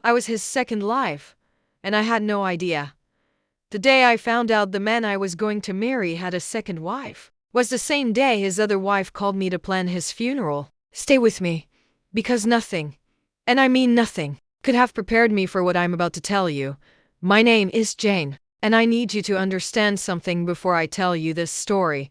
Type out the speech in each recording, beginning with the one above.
I was his second life, and I had no idea. The day I found out the man I was going to marry had a second wife was the same day his other wife called me to plan his funeral. Stay with me, because nothing, and I mean nothing, could have prepared me for what I'm about to tell you. My name is Jane, and I need you to understand something before I tell you this story.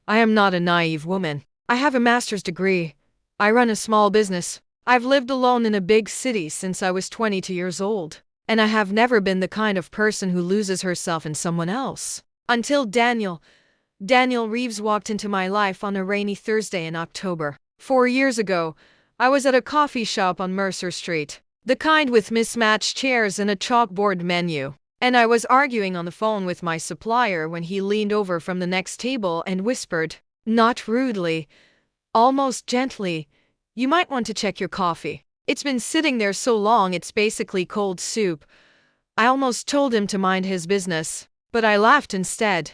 I am not a naive woman. I have a master's degree. I run a small business. I've lived alone in a big city since I was 22 years old, and I have never been the kind of person who loses herself in someone else. Until Daniel Reeves walked into my life on a rainy Thursday in October. 4 years ago, I was at a coffee shop on Mercer Street, the kind with mismatched chairs and a chalkboard menu, and I was arguing on the phone with my supplier when he leaned over from the next table and whispered, not rudely, almost gently, "You might want to check your coffee. It's been sitting there so long it's basically cold soup." I almost told him to mind his business, but I laughed instead.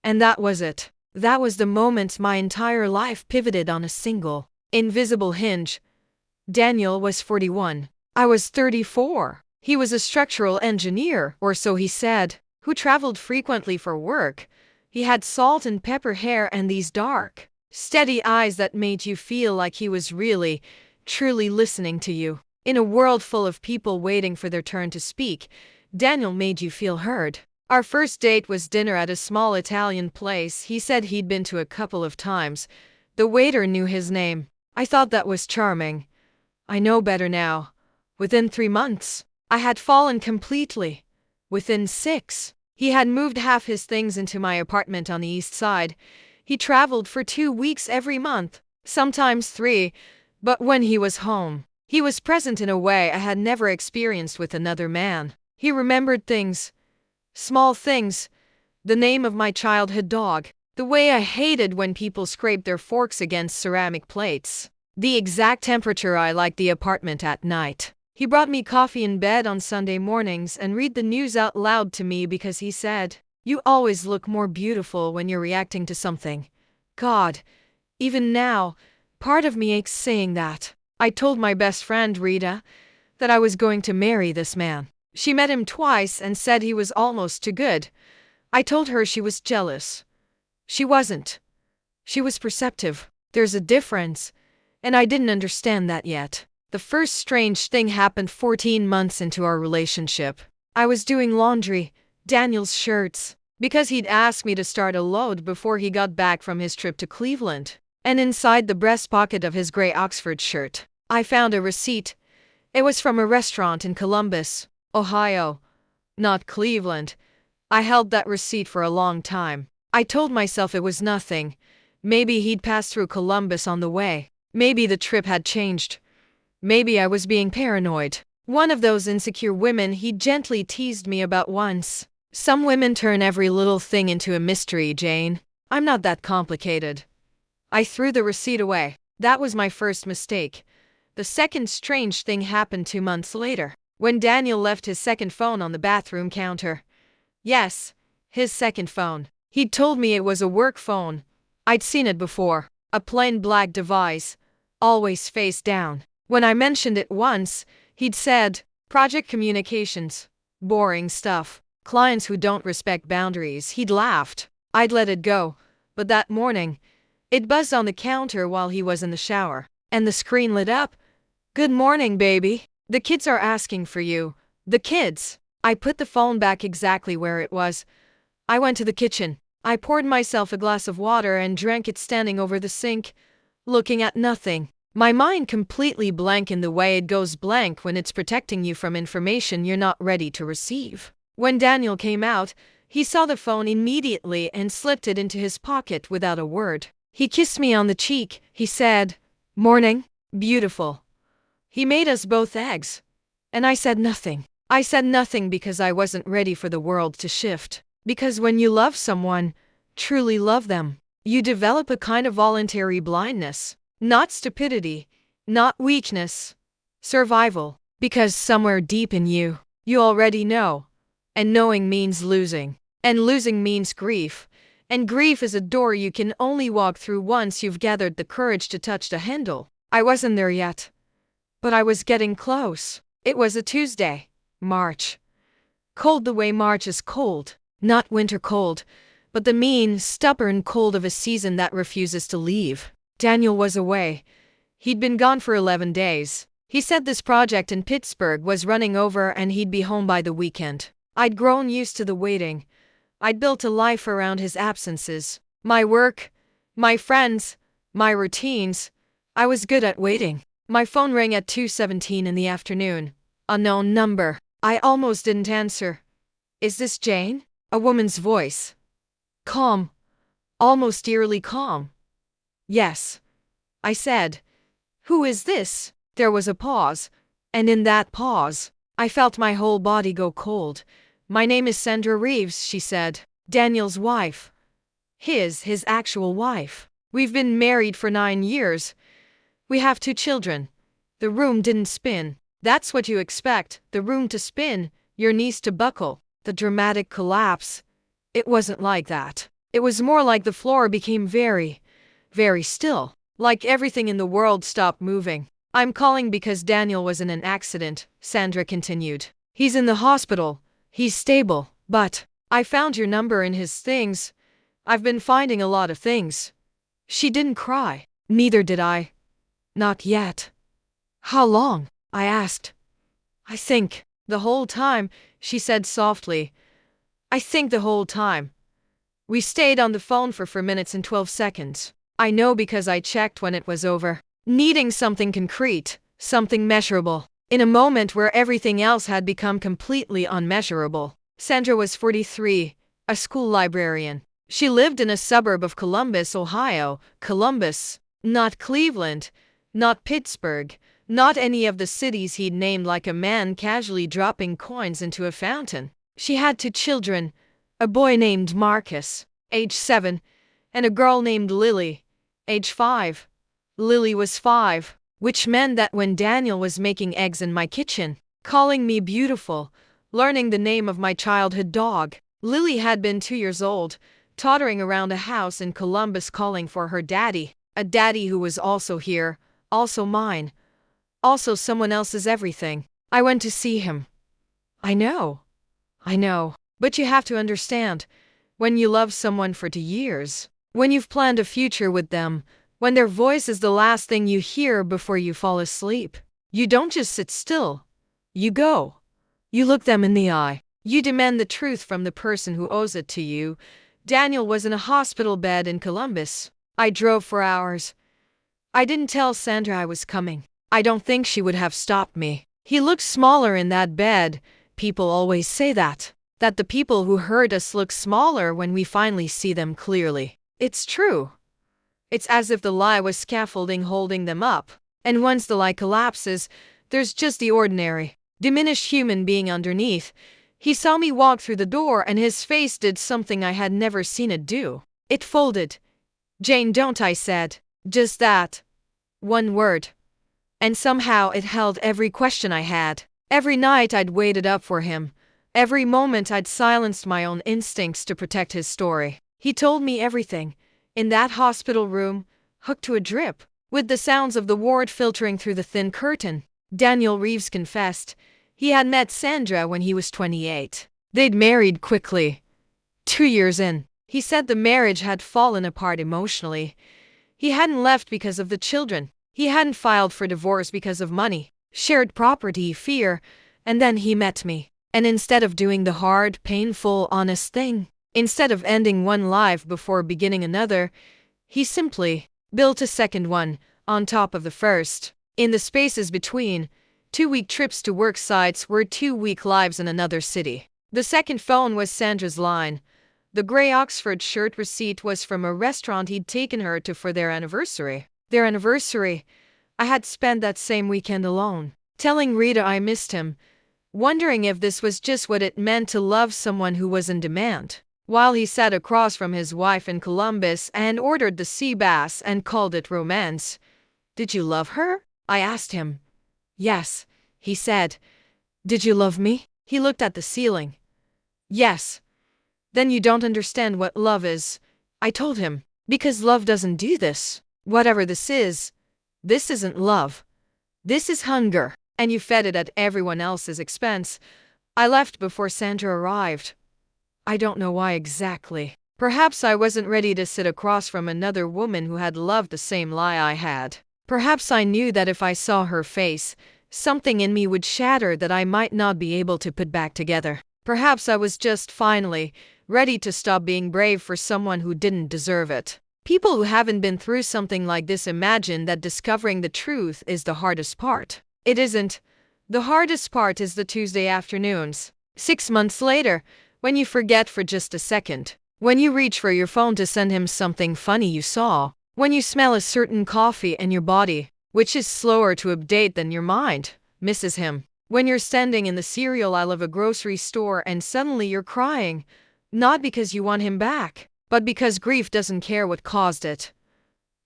And that was it. That was the moment my entire life pivoted on a single, invisible hinge. Daniel was 41. I was 34. He was a structural engineer, or so he said, who traveled frequently for work. He had salt and pepper hair and these dark, steady eyes that made you feel like he was really, truly listening to you. In a world full of people waiting for their turn to speak, Daniel made you feel heard. Our first date was dinner at a small Italian place he said he'd been to a couple of times. The waiter knew his name. I thought that was charming. I know better now. Within 3 months, I had fallen completely. Within 6, he had moved half his things into my apartment on the east side. He traveled for 2 weeks every month, sometimes 3, but when he was home, he was present in a way I had never experienced with another man. He remembered things. Small things. The name of my childhood dog. The way I hated when people scraped their forks against ceramic plates. The exact temperature I liked the apartment at night. He brought me coffee in bed on Sunday mornings and read the news out loud to me because he said, "You always look more beautiful when you're reacting to something." God, even now, part of me aches saying that. I told my best friend, Rita, that I was going to marry this man. She met him twice and said he was almost too good. I told her she was jealous. She wasn't. She was perceptive. There's a difference, and I didn't understand that yet. The first strange thing happened 14 months into our relationship. I was doing laundry, Daniel's shirts, because he'd asked me to start a load before he got back from his trip to Cleveland. And inside the breast pocket of his gray Oxford shirt, I found a receipt. It was from a restaurant in Columbus, Ohio, not Cleveland. I held that receipt for a long time. I told myself it was nothing. Maybe he'd passed through Columbus on the way. Maybe the trip had changed. Maybe I was being paranoid. One of those insecure women he gently teased me about once. Some women turn every little thing into a mystery, Jane. I'm not that complicated. I threw the receipt away. That was my first mistake. The second strange thing happened 2 months later, when Daniel left his second phone on the bathroom counter. Yes, his second phone. He'd told me it was a work phone. I'd seen it before. A plain black device, always face down. When I mentioned it once, he'd said, "Project communications. Boring stuff. Clients who don't respect boundaries." He'd laughed. I'd let it go. But that morning, it buzzed on the counter while he was in the shower, and the screen lit up. "Good morning, baby. The kids are asking for you." The kids. I put the phone back exactly where it was. I went to the kitchen. I poured myself a glass of water and drank it standing over the sink, looking at nothing. My mind completely blank in the way it goes blank when it's protecting you from information you're not ready to receive. When Daniel came out, he saw the phone immediately and slipped it into his pocket without a word. He kissed me on the cheek. He said, "Morning, beautiful." He made us both eggs. And I said nothing. I said nothing because I wasn't ready for the world to shift. Because when you love someone, truly love them, you develop a kind of voluntary blindness. Not stupidity, not weakness, survival. Because somewhere deep in you, you already know. And knowing means losing. And losing means grief. And grief is a door you can only walk through once you've gathered the courage to touch the handle. I wasn't there yet. But I was getting close. It was a Tuesday. March. Cold the way March is cold. Not winter cold, but the mean, stubborn cold of a season that refuses to leave. Daniel was away. He'd been gone for 11 days. He said this project in Pittsburgh was running over and he'd be home by the weekend. I'd grown used to the waiting. I'd built a life around his absences. My work, my friends, my routines. I was good at waiting. My phone rang at 2:17 in the afternoon. Unknown number. I almost didn't answer. Is this Jane? A woman's voice. Calm. Almost eerily calm. Yes. I said. Who is this? There was a pause. And in that pause, I felt my whole body go cold. My name is Sandra Reeves, she said. Daniel's wife. His actual wife. We've been married for 9 years. We have 2 children. The room didn't spin. That's what you expect, the room to spin, your knees to buckle, the dramatic collapse. It wasn't like that. It was more like the floor became very, very still. Like everything in the world stopped moving. I'm calling because Daniel was in an accident, Sandra continued. He's in the hospital. He's stable. But I found your number in his things. I've been finding a lot of things. She didn't cry. Neither did I. Not yet. How long? I asked. I think, the whole time, she said softly. I think the whole time. We stayed on the phone for 4 minutes and 12 seconds. I know because I checked when it was over. Needing something concrete, something measurable. In a moment where everything else had become completely unmeasurable. Sandra was 43, a school librarian. She lived in a suburb of Columbus, Ohio. Columbus, not Cleveland, not Pittsburgh, not any of the cities he'd named like a man casually dropping coins into a fountain. She had 2 children, a boy named Marcus, age 7, and a girl named Lily, age 5. Lily was 5, which meant that when Daniel was making eggs in my kitchen, calling me beautiful, learning the name of my childhood dog, Lily had been 2 years old, tottering around a house in Columbus calling for her daddy, a daddy who was also here, also mine, also someone else's everything. I went to see him. I know, but you have to understand, when you love someone for 2 years, when you've planned a future with them, when their voice is the last thing you hear before you fall asleep, you don't just sit still. You go. You look them in the eye. You demand the truth from the person who owes it to you. Daniel was in a hospital bed in Columbus. I drove for hours. I didn't tell Sandra I was coming. I don't think she would have stopped me. He looked smaller in that bed. People always say that the people who hurt us look smaller when we finally see them clearly. It's true. It's as if the lie was scaffolding holding them up. And once the lie collapses, there's just the ordinary, diminished human being underneath. He saw me walk through the door and his face did something I had never seen it do. It folded. Jane, don't, I said. Just that. One word. And somehow it held every question I had. Every night I'd waited up for him. Every moment I'd silenced my own instincts to protect his story. He told me everything. In that hospital room, hooked to a drip, with the sounds of the ward filtering through the thin curtain. Daniel Reeves confessed. He had met Sandra when he was 28. They'd married quickly. 2 years in. He said the marriage had fallen apart emotionally. He hadn't left because of the children. He hadn't filed for divorce because of money, shared property, fear. And then he met me. And instead of doing the hard, painful, honest thing, instead of ending one life before beginning another, he simply built a second one on top of the first. In the spaces between, 2-week trips to work sites were 2-week lives in another city. The second phone was Sandra's line. The gray Oxford shirt receipt was from a restaurant he'd taken her to for their anniversary. Their anniversary. I had spent that same weekend alone, telling Rita I missed him, wondering if this was just what it meant to love someone who was in demand. While he sat across from his wife in Columbus and ordered the sea bass and called it romance. Did you love her? I asked him. Yes, he said. Did you love me? He looked at the ceiling. Yes. Then you don't understand what love is, I told him, because love doesn't do this. Whatever this isn't love. This is hunger. and you fed it at everyone else's expense. I left before Sandra arrived. I don't know why exactly. Perhaps I wasn't ready to sit across from another woman who had loved the same lie I had. Perhaps I knew that if I saw her face, something in me would shatter that I might not be able to put back together. Perhaps I was just finally ready to stop being brave for someone who didn't deserve it. People who haven't been through something like this imagine that discovering the truth is the hardest part. It isn't. The hardest part is the Tuesday afternoons. 6 months later, when you forget for just a second. When you reach for your phone to send him something funny you saw. When you smell a certain coffee and your body, which is slower to update than your mind, misses him. When you're standing in the cereal aisle of a grocery store and suddenly you're crying, not because you want him back, but because grief doesn't care what caused it.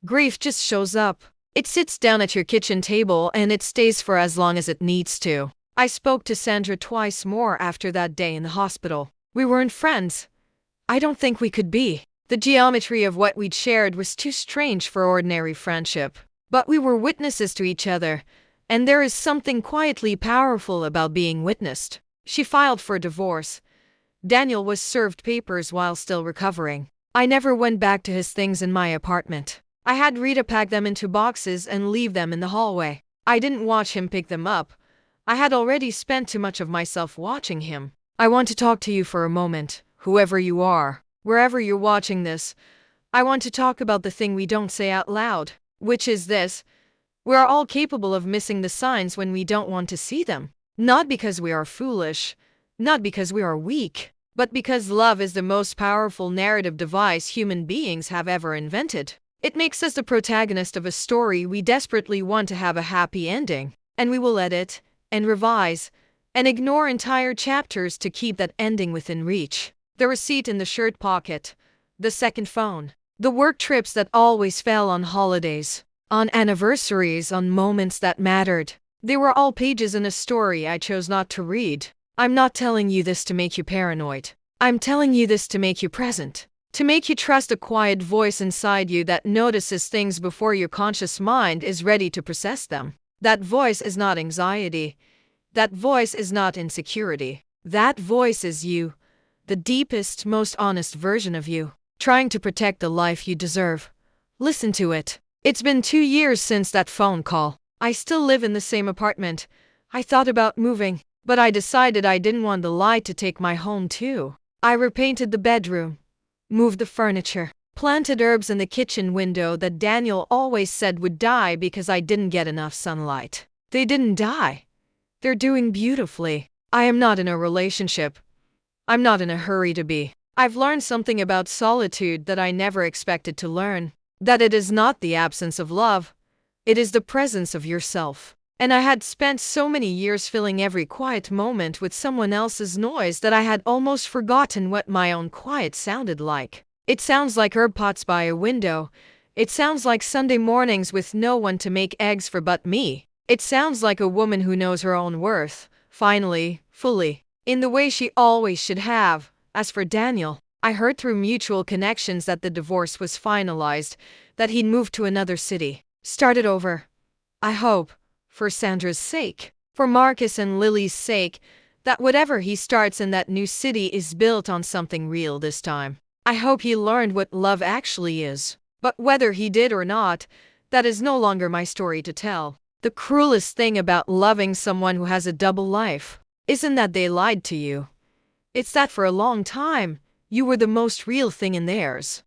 Grief just shows up. It sits down at your kitchen table and it stays for as long as it needs to. I spoke to Sandra twice more after that day in the hospital. We weren't friends. I don't think we could be. The geometry of what we'd shared was too strange for ordinary friendship. But we were witnesses to each other, and there is something quietly powerful about being witnessed. She filed for divorce. Daniel was served papers while still recovering. I never went back to his things in my apartment. I had Rita pack them into boxes and leave them in the hallway. I didn't watch him pick them up. I had already spent too much of myself watching him. I want to talk to you for a moment, whoever you are, wherever you're watching this. I want to talk about the thing we don't say out loud, which is this. We are all capable of missing the signs when we don't want to see them. Not because we are foolish, not because we are weak, but because love is the most powerful narrative device human beings have ever invented. It makes us the protagonist of a story we desperately want to have a happy ending, and we will edit and revise and ignore entire chapters to keep that ending within reach. The receipt in the shirt pocket, the second phone, the work trips that always fell on holidays, on anniversaries, on moments that mattered. They were all pages in a story I chose not to read. I'm not telling you this to make you paranoid. I'm telling you this to make you present. To make you trust a quiet voice inside you that notices things before your conscious mind is ready to process them. That voice is not anxiety. That voice is not insecurity. That voice is you, the deepest, most honest version of you, trying to protect the life you deserve. Listen to it. It's been 2 years since that phone call. I still live in the same apartment. I thought about moving, but I decided I didn't want the light to take my home too. I repainted the bedroom, moved the furniture, planted herbs in the kitchen window that Daniel always said would die because I didn't get enough sunlight. They didn't die. They're doing beautifully. I am not in a relationship. I'm not in a hurry to be. I've learned something about solitude that I never expected to learn. That it is not the absence of love. It is the presence of yourself. And I had spent so many years filling every quiet moment with someone else's noise that I had almost forgotten what my own quiet sounded like. It sounds like herb pots by a window. It sounds like Sunday mornings with no one to make eggs for but me. It sounds like a woman who knows her own worth, finally, fully, in the way she always should have. As for Daniel, I heard through mutual connections that the divorce was finalized, that he'd moved to another city, started over. I hope, for Sandra's sake, for Marcus and Lily's sake, that whatever he starts in that new city is built on something real this time. I hope he learned what love actually is. But whether he did or not, that is no longer my story to tell. The cruelest thing about loving someone who has a double life isn't that they lied to you. It's that for a long time, you were the most real thing in theirs.